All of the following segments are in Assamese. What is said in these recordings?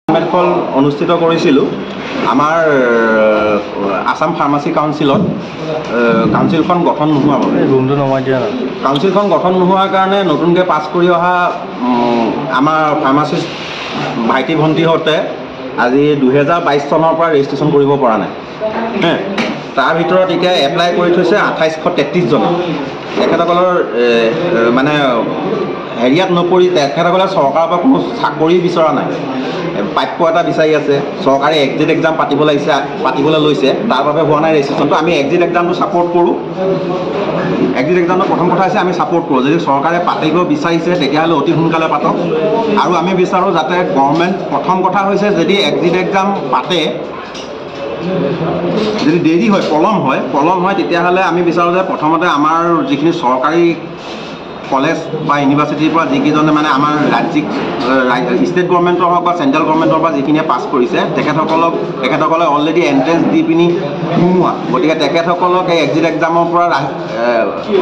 মেটকল অনুষ্ঠিত কৰিছিলোঁ আমাৰ আসাম ফাৰ্মাচী কাউন্সিলত কাউন্সিলখন গঠন নোহোৱাৰ বাবে কাউন্সিলখন গঠন নোহোৱাৰ কাৰণে নতুনকৈ পাছ কৰি অহা আমাৰ ফাৰ্মাচিষ্ট ভাইটি ভণ্টিহঁতে আজি 2022 চনৰ পৰা ৰেজিষ্ট্ৰেশ্যন কৰিব পৰা নাই তাৰ ভিতৰত এতিয়া এপ্লাই কৰি থৈছে 2833 জনে তেখেতসকলৰ মানে হেৰিয়াত নপৰি তেখেতসকলে চৰকাৰৰ পৰা কোনো চাকৰি বিচৰা নাই প্ৰাপ্য এটা বিচাৰি আছে চৰকাৰে এক্সিট এক্সাম পাতিবলৈ লৈছে তাৰ বাবে হোৱা নাই ৰেজিষ্ট্ৰেশ্যনটো আমি এক্সিট এক্সামটো ছাপোৰ্ট কৰোঁ এক্সিট এক্সামটো প্ৰথম কথা হৈছে আমি ছাপোৰ্ট কৰোঁ যদি চৰকাৰে পাতিব বিচাৰিছে তেতিয়াহ'লে অতি সোনকালে পাতক আৰু আমি বিচাৰোঁ যাতে গভৰ্ণমেণ্ট প্ৰথম কথা হৈছে যদি এক্সিট এক্সাম পাতে যদি দেৰি হয় পলম হয় তেতিয়াহ'লে আমি বিচাৰোঁ যে প্ৰথমতে আমাৰ যিখিনি চৰকাৰী কলেজ বা ইউনিভাৰ্চিটিৰ পৰা যিকেইজনে মানে আমাৰ ৰাজ্যিক ষ্টেট গভৰ্ণমেণ্টৰ হওক বা চেণ্ট্ৰেল গভৰ্ণমেণ্টৰ পৰা যিখিনিয়ে পাছ কৰিছে তেখেতসকলে অলৰেডি এণ্ট্ৰেঞ্চ দি পিনি সোমোৱা গতিকে তেখেতসকলক এই এক্সিট এক্সামৰ পৰা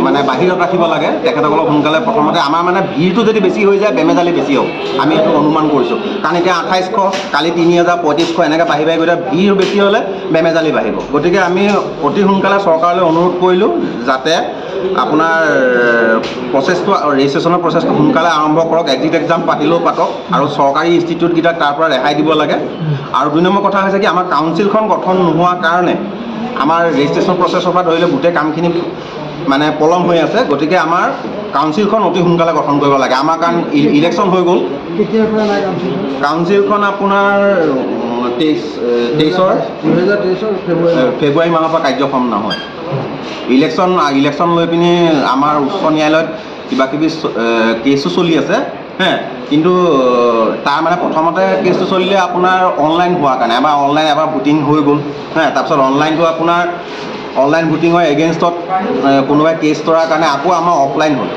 মানে বাহিৰত ৰাখিব লাগে তেখেতসকলক সোনকালে প্ৰথমতে আমাৰ মানে ভিৰটো যদি বেছি হৈ যায় বেমেজালি বেছি হ'ব আমি এইটো অনুমান কৰিছোঁ কাৰণ এতিয়া 2800 কালি 3000 3500 এনেকৈ বাঢ়ি গৈ ভিৰ বেছি হ'লে বেমেজালি বাঢ়িব গতিকে আমি অতি সোনকালে চৰকাৰলৈ অনুৰোধ কৰিলোঁ যাতে আপোনাৰ প্ৰচেছটো ৰেজিষ্ট্ৰেশ্যনৰ প্ৰচেছটো সোনকালে আৰম্ভ কৰক এক্সিট এক্সাম পাতিলেও পাতক আৰু চৰকাৰী ইনষ্টিটিউটকেইটাক তাৰ পৰা ৰেহাই দিব লাগে আৰু 2 নম্বৰ কথা হৈছে কি আমাৰ কাউন্সিলখন গঠন নোহোৱাৰ কাৰণে আমাৰ ৰেজিষ্ট্ৰেশ্যন প্ৰচেছৰ পৰা ধৰিলে গোটেই কামখিনি মানে পলম হৈ আছে গতিকে আমাৰ কাউন্সিলখন অতি সোনকালে গঠন কৰিব লাগে আমাৰ কাৰণ ইলেকশ্যন হৈ গ'ল কাউন্সিলখন আপোনাৰ 2023 ফেব্ৰুৱাৰী মাহৰ পৰা কাৰ্যক্ষম নহয় ইলেকশ্যন লৈ পিনি আমাৰ উচ্চ ন্যায়ালয়ত কিবাকিবি কেছো চলি আছে কিন্তু তাৰ মানে প্ৰথমতে কেছটো চলিলে আপোনাৰ অনলাইন হোৱাৰ কাৰণে এবাৰ ভোটিং হৈ গ'ল তাৰপিছত অনলাইনটো আপোনাৰ অনলাইন ভোটিঙৰ এগেইনষ্টত কোনোবাই কেছ তৰাৰ কাৰণে আকৌ আমাৰ অফলাইন হ'ল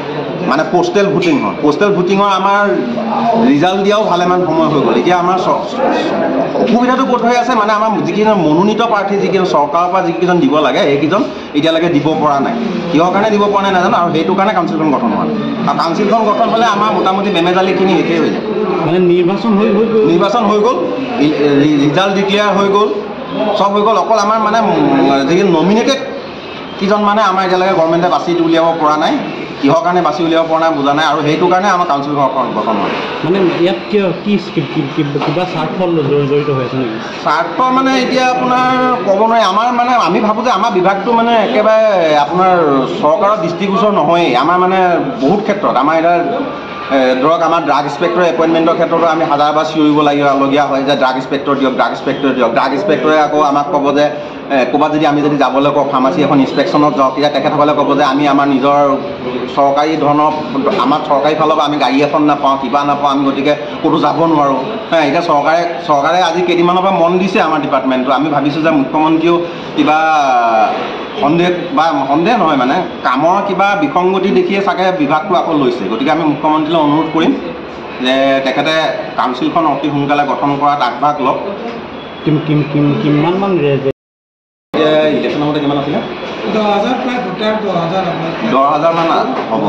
মানে পোষ্টেল ভোটিং হ'ল পোষ্টেল ভোটিঙৰ আমাৰ ৰিজাল্ট দিয়াও ভালেমান সময় হৈ গ'ল এতিয়া আমাৰ অসুবিধাটো ক'ত হৈ আছে মানে আমাৰ যিকেইজন মনোনীত প্ৰাৰ্থী যিকেইজন চৰকাৰৰ পৰা যিকেইজন দিব লাগে সেইকেইজন এতিয়ালৈকে দিব পৰা নাই কিহৰ কাৰণে দিব পৰা নাই নাজানো আৰু সেইটো কাৰণে কাউন্সিলখন গঠন হোৱা আৰু কাউন্সিলখন গঠন হ'লে আমাৰ মোটামুটি বেমেজালিখিনি একেই হৈ যায় মানে নিৰ্বাচন হৈ গ'ল ৰিজাল্ট ডিক্লেয়াৰ হৈ গ'ল সব হৈ গ'ল অকল আমাৰ মানে যিখিনি নমিনেটেড কিজন মানে আমাৰ এতিয়ালৈকে গভৰ্ণমেণ্টে বাছি উলিয়াব পৰা নাই কিহৰ কাৰণে বাছি উলিয়াব পৰা নাই বুজা নাই আৰু সেইটো কাৰণে আমাৰ কাউন্সিলখন গঠন হয় মানে ইয়াত কিবা স্বাৰ্থ জড়িত হৈ আছে নেকি স্বাৰ্থ মানে এতিয়া আপোনাৰ ক'ব নোৱাৰি আমাৰ মানে আমি ভাবোঁ যে আমাৰ বিভাগটো মানে একেবাৰে আপোনাৰ চৰকাৰৰ দৃষ্টিগোচৰ নহয়েই আমাৰ মানে বহুত ক্ষেত্ৰত আমাৰ এতিয়া ধৰক আমাৰ ড্ৰাগ ইনস্পেক্টৰ এপইণ্টমেণ্টৰ ক্ষেত্ৰতো আমি হাজাৰবাৰ চিঞৰিবলগীয়া হয় যে ড্ৰাগ ইনস্পেক্টৰ দিয়ক ড্ৰাগ ইনস্পেক্টৰে আকৌ আমাক ক'ব যে ক'ৰবাত যদি আমি যদি যাবলৈ কওঁ ফাৰ্মাচী এখন ইনস্পেকশ্যনত যাওঁ তেতিয়া তেখেতসকলে ক'ব যে আমি আমাৰ নিজৰ চৰকাৰী ধৰণৰ আমাৰ চৰকাৰী ফালৰ পৰা আমি গাড়ী এখন নাপাওঁ কিবা নাপাওঁ আমি গতিকে ক'তো যাব নোৱাৰোঁ এতিয়া চৰকাৰে আজি কেইদিনমানৰ পৰা মন দিছে আমাৰ ডিপাৰ্টমেণ্টটো আমি ভাবিছোঁ যে মুখ্যমন্ত্ৰীয়েও কিবা সন্দেহ নহয় মানে কামৰ কিবা বিসংগতি দেখিয়ে চাগে বিভাগটো আকৌ লৈছে গতিকে আমি মুখ্যমন্ত্ৰীলৈ অনুৰোধ কৰিম যে তেখেতে কাউন্সিলখন অতি সোনকালে গঠন কৰাত আগভাগ লওক কিমান ইলেকশ্যনৰ মতে কিমান আছিলে 10,000 প্ৰায় ভোটাৰ 10,000 মান হ'ব